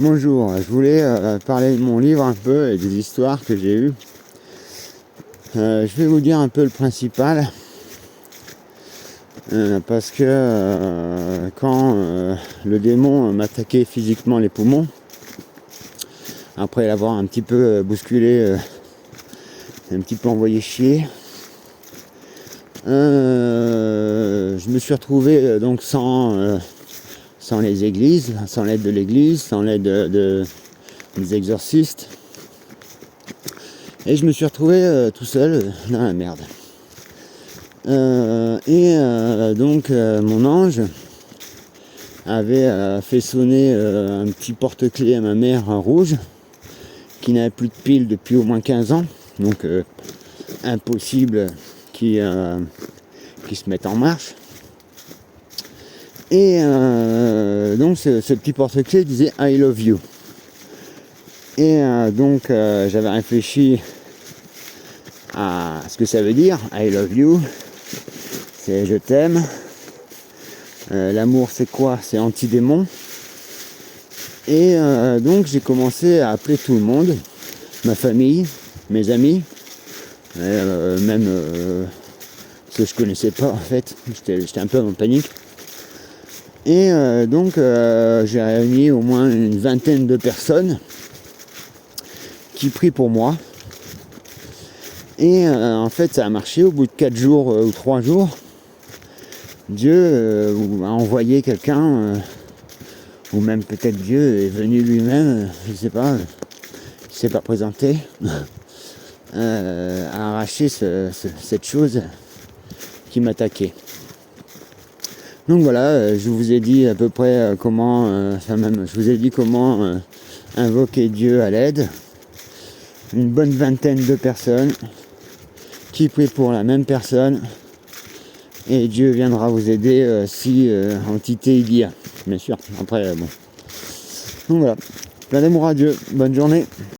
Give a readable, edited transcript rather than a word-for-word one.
Bonjour, je voulais parler de mon livre un peu et des histoires que j'ai eues. Je vais vous dire un peu le principal, parce que quand le démon m'attaquait physiquement les poumons, après l'avoir un petit peu bousculé, un petit peu envoyé chier, je me suis retrouvé donc sans les églises, sans l'aide de l'église, sans l'aide des exorcistes. Et je me suis retrouvé tout seul dans la merde. Donc mon ange avait fait sonner un petit porte-clés à ma mère rouge qui n'avait plus de pile depuis au moins 15 ans. Donc impossible qu'il se mette en marche. Et donc ce petit porte-clés disait I love you. Et donc j'avais réfléchi à ce que ça veut dire, I love you, c'est je t'aime. L'amour c'est quoi? C'est anti-démon. Et donc j'ai commencé à appeler tout le monde, ma famille, mes amis, même ceux que je connaissais pas en fait, j'étais un peu en panique. Et donc j'ai réuni au moins une vingtaine de personnes qui prient pour moi. Et en fait ça a marché. Au bout de 4 jours ou 3 jours, Dieu a envoyé quelqu'un, ou même peut-être Dieu est venu lui-même, je sais pas, il s'est pas présenté, à arracher cette chose qui m'attaquait. Donc voilà, je vous ai dit à peu près comment, je vous ai dit comment invoquer Dieu à l'aide. Une bonne vingtaine de personnes qui prient pour la même personne, et Dieu viendra vous aider si entité il y a, bien sûr. Après bon. Donc voilà, plein d'amour à Dieu, bonne journée.